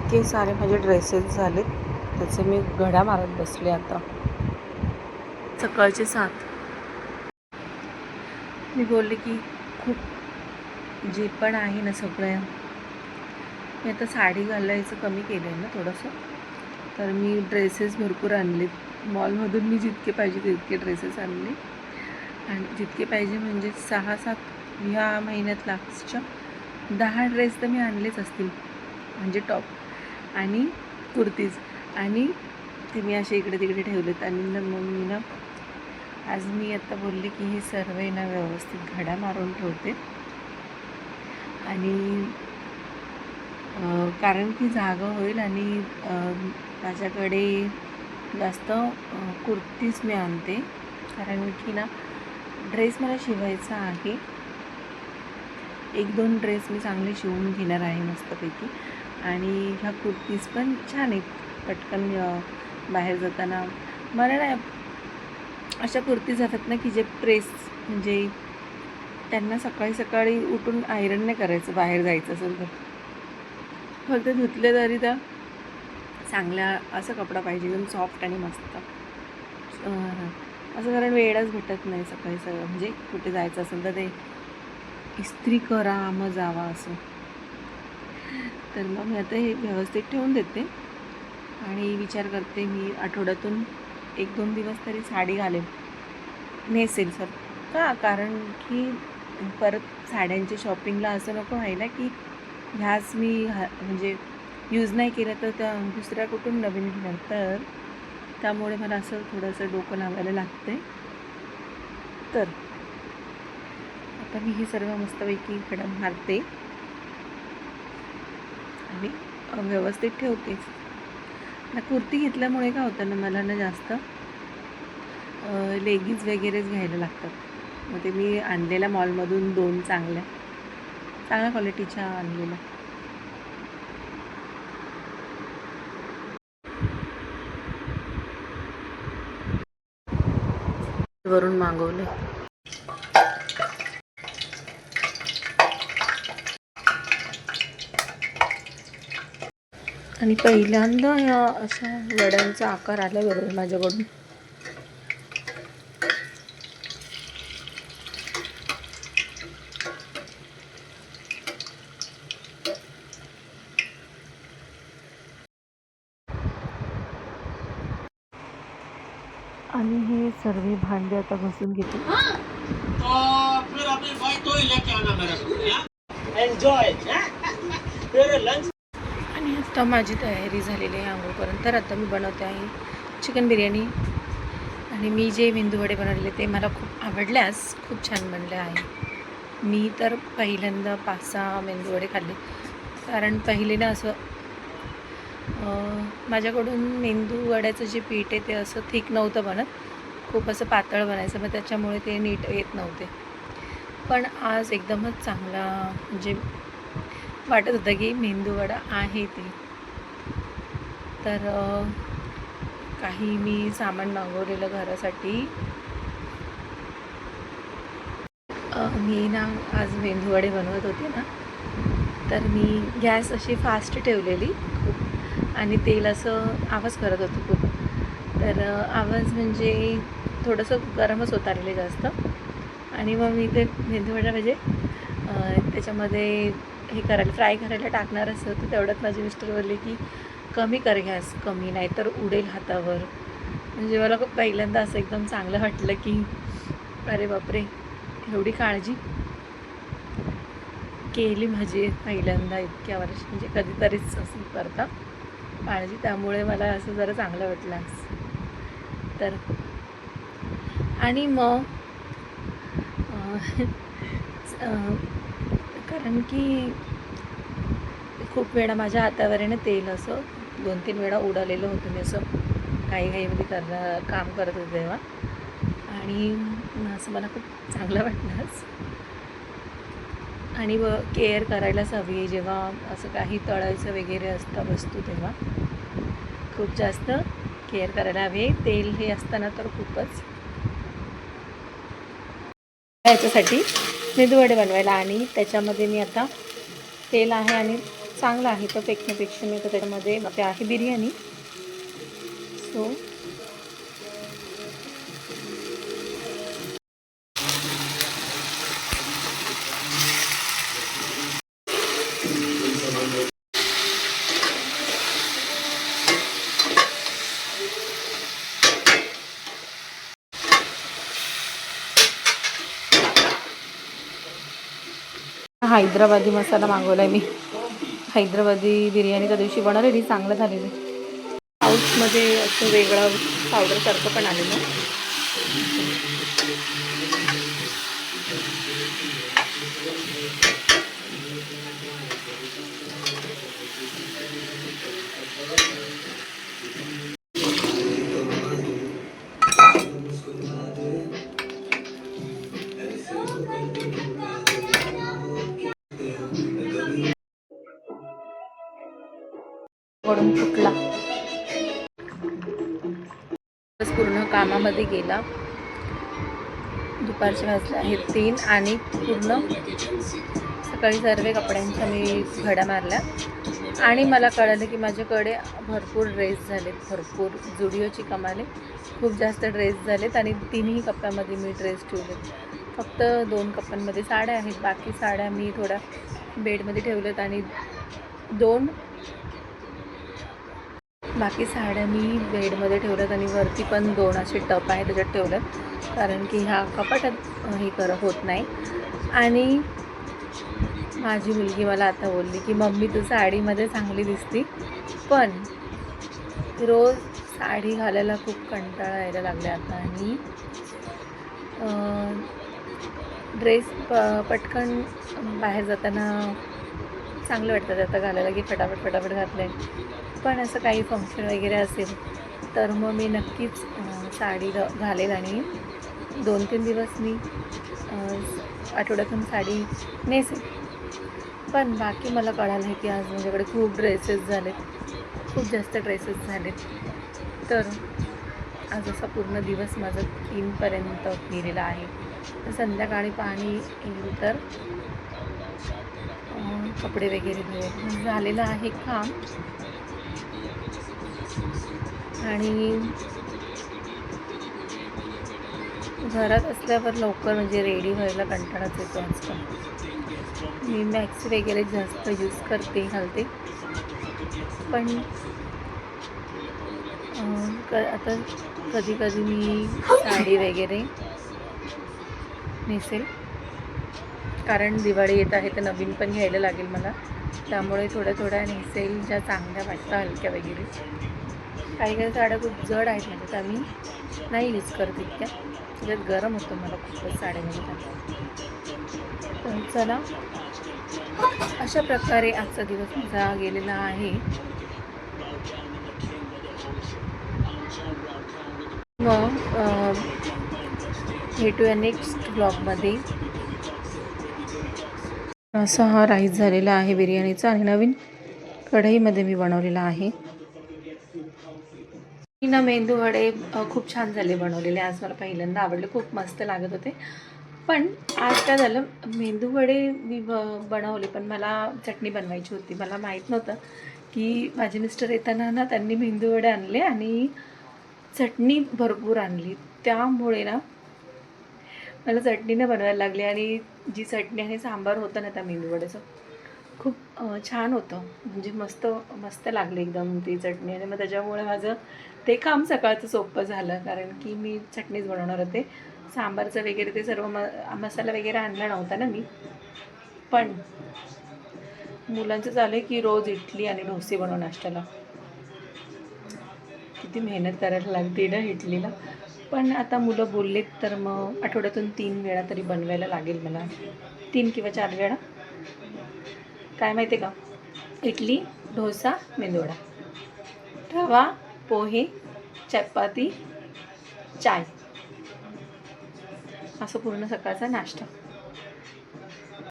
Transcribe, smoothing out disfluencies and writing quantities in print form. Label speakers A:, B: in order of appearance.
A: इतके सारे माझे ड्रेसेस झालेत, त्याचे मी घड्या मारत बसले. आता सकाळचे 7. मी बोलले की खूप जे पण आहे ना सगळं, मी आता साडी घालायचं कमी केलं आहे ना थोडंसं. तर मी ड्रेसेस भरपूर आणलेत मॉलमधून. मी जितके पाहिजे तितके ड्रेसेस आणले, आणि जितके पाहिजे म्हणजे 6-7 ह्या महिन्यात लास्टच्या 10 ड्रेस तर मी आणलेच असतील, म्हणजे टॉप आणि कुर्तीज. आणि ते मी असे इकडे तिकडे ठेवलेत. आणि मग मी ना आज मी आता बोलले की हे सर्व ना व्यवस्थित घड्या मारून ठेवते. आणि कारण की जागा होईल. आणि माझ्याकडे जास्त कुर्तीज मी आणते, कारण की ना ड्रेस मला शिवायचा आहे. 1-2 ड्रेस मी चांगले शिवून घेणार आहे मस्तपैकी. आणि ह्या कुर्तीज पण छान आहेत, पटकन बाहेर जाताना. मला नाही अशा कुर्ती जातात ना की जे प्रेस, म्हणजे त्यांना सकाळी सकाळी उठून आयरन नाही करायचं बाहेर जायचं असेल तर. फक्त धुतले तरी त्या चांगल्या असा कपडा पाहिजे, एकदम सॉफ्ट आणि मस्त असं. कारण वेळच भेटत नाही सकाळी सगळं, म्हणजे कुठे जायचं असेल तर ते इस्त्री करा मग जावा असं. तर मग मी आता हे व्यवस्थित ठेवून देते. आणि विचार करते मी आठवड्यातून 1-2 दिवस तरी साडी घालेल, नेसेल सर. का? कारण की परत साड्यांच्या शॉपिंगला असं नको व्हायला की ह्याच मी म्हणजे यूज नाही केलं तर त्या दुसऱ्या कुठून नवीन घेणार. तर त्यामुळे मला असं थोडंसं डोकं लावायला लागतं आहे. तर आता मी हे सर्व मस्तपैकी घड्या मारते आणि व्यवस्थित ठेवते. ना कुर्ती घेतल्यामुळे काय होतं ना, मला ना जास्त लेगिन्स वगैरेच घ्यायला लागतात. मग ते मी आणलेल्या मॉलमधून 2 चांगल्या क्वालिटीच्या आणलेल्या. वरून मागवले. आणि पहिल्यांदा ह्या अशा वड्यांचा आकार आला बरोबर माझ्याकडून. आणि हे सर्व भांडे आता घासून घेते. आणि आता माझी तयारी झालेली आहे आंघोळपर्यंत. तर आता मी बनवते आहे चिकन बिर्याणी. आणि मी जे मेंदूवडे बनवलेले ते मला खूप आवडल्यास खूप छान बनले आहे. मी तर पहिल्यांदा 5-6 मेंदूवडे खाल्ले, कारण पहिले ना असं माझ्याकडून मेंदूवड्याचं जे पीठ आहे ते असं थिक नव्हतं बनत, खूप असं पातळ बनायचं. मग त्याच्यामुळे ते नीट येत नव्हते. पण आज एकदमच चांगला म्हणजे वाटत होतं की मेंदूवडा आहे ते. तर काही मी सामान मागवलेलं घरासाठी. मी ना आज मेंदूवडे बनवत होते ना, तर मी गॅस अशी फास्ट ठेवलेली खूप, आणि तेल असं आवाज करत होतं खूप. तर आवाज म्हणजे थोडंसं गरमच होत आलेले जास्त. आणि मग मी ते मेंदूवडा म्हणजे त्याच्यामध्ये हे करायला फ्राय करायला टाकणार असं होतं. तेवढ्यात माझे मिस्टर बोलले की कमी कर गॅस, कमी नाही तर उडेल हातावर. म्हणजे मला खूप पहिल्यांदा असं एकदम चांगलं वाटलं की अरे बापरे, एवढी काळजी केली माझी पहिल्यांदा इतक्या वर्ष, म्हणजे कधीतरीच असं करता काळजी. त्यामुळे मला असं जरा चांगलं वाटलं. तर आणि मग कारण की खूप वेळा माझ्या हातावर आहे ना तेल असं 2-3 वेळा उडालेलं होतं. मी असं घाईमध्ये काम करत होते तेव्हा. आणि असं मला खूप चांगलं वाटलं. आणि केअर करायलाच हवी आहे जेव्हा असं काही तळायचं वगैरे असतं वस्तू, तेव्हा खूप जास्त केअर करायला हवी. तेल हे असताना तर खूपच. याच्यासाठी मेदूवडे बनवायला, आणि त्याच्यामध्ये मी आता तेल आहे आणि चांगलं आहे तर फेकण्यापेक्षा मी आता त्याच्यामध्ये ते आहे बिर्याणी. सो हैदराबादी मसाला मागवला आहे मी. हैदराबादी बिर्याणी त्या दिवशी बनवलेली, चांगलं झालेलं. पाऊसमध्ये असं वेगळं पावडरसारखं पण आलेलं. पडून फुटला. पूर्ण कामामध्ये गेला. दुपारचे वाजले आहेत 3 आणि पूर्ण सकाळी सर्व कपड्यांच्या मी घड्या मारल्या आणि मला कळलं की माझ्याकडे भरपूर ड्रेस झालेत, भरपूर जुडिओची कमाले खूप जास्त ड्रेस झालेत आणि 3ही कप्प्यामध्ये मी ड्रेस ठेवलेत. फक्त 2 कप्प्यांमध्ये साड्या आहेत, बाकी साड्या मी थोड्या बेडमध्ये ठेवल्यात आणि बाकी साड्या मी बेडमध्ये ठेवल्यात आणि वरती पण 2 असे टप आहे त्याच्यात ठेवल्यात, कारण की ह्या कपाटात हे होत नाही. आणि माझी मुलगी मला आता बोलली की मम्मी तू साडीमध्ये चांगली दिसती, पण रोज साडी घालायला खूप कंटाळा यायला लागला आता आणि ड्रेस पटकन बाहेर जाताना चांगलं वाटतं आता घालायला की फटाफट घातलं आहे. पण असं काही फंक्शन वगैरे असेल तर मग मी नक्कीच साडी घालेल आणि 2-3 दिवस मी आठवड्यातून साडी नेसेल. पण बाकी मला कळालं आहे की आज माझ्याकडे खूप ड्रेसेस झालेत, खूप जास्त ड्रेसेस झालेत. तर आज असा पूर्ण दिवस माझा 3पर्यंत गेलेला आहे. संध्याकाळी पाणी येईल तर कपडे वगैरे धुवेल. झालेलं आहे काम आणि घरात असल्यावर लवकर म्हणजे रेडी व्हायला कंटाळाच येतो आजकाल. मी मॅक्सी वगैरे जास्त यूज घालते, पण आता कधी कधी मी साडी वगैरे नेसेल, कारण दिवाळी येत आहे तर नवीन पण घ्यायला लागेल मला, त्यामुळे थोड्या नेसेल ज्या चांगल्या वाटतं हलक्या वगैरे. काही साड्या खूप जड आहेत म्हणजे त्या मी नाही यूज करत इतक्या, त्याच्यात गरम होतं मला खूपच साड्यामध्ये. तर चला, अशा प्रकारे आजचा दिवस माझा गेलेला आहे. मग भेटूया नेक्स्ट ब्लॉगमध्ये. असा हा राईस झालेला आहे बिर्याणीचा आणि नवीन कढईमध्ये मी बनवलेला आहे. ना मेंदू वडे खूप छान झाले बनवलेले, आज मला पहिल्यांदा आवडले, खूप मस्त लागत होते. पण आज काय झालं, मेंदू वडे मी बनवले पण मला चटणी बनवायची होती. मला माहीत नव्हतं की माझे मिस्टर येताना ना त्यांनी मेंदू वडे आणले आणि चटणी भरपूर आणली, त्यामुळे ना मला चटणी न बनवायला लागली. आणि जी चटणी आणि सांबार होतं ना त्या मेंदू वड्याचं खूप छान होतं, म्हणजे मस्त लागले एकदम ती चटणी. आणि मग त्याच्यामुळे माझं ते काम सकाळचं सोपं झालं, कारण की मी चटणीच बनवणार होते. सांबारचं वगैरे ते सर्व मसाला वगैरे आणला नव्हता ना मी. पण मुलांचं झालं आहे की रोज इडली आणि डोसे बनव नाश्त्याला, किती मेहनत करायला लागते ना इडलीला. पण आता मुलं बोललेत तर मग आठवड्यातून 3 वेळा तरी बनवायला लागेल मला, 3 किंवा 4 वेळा. काय माहिती आहे का, इडली, डोसा, मेंदूवडा, रवा, पोहे, चपाती, चाय, असं पूर्ण सकाळचा नाश्ता.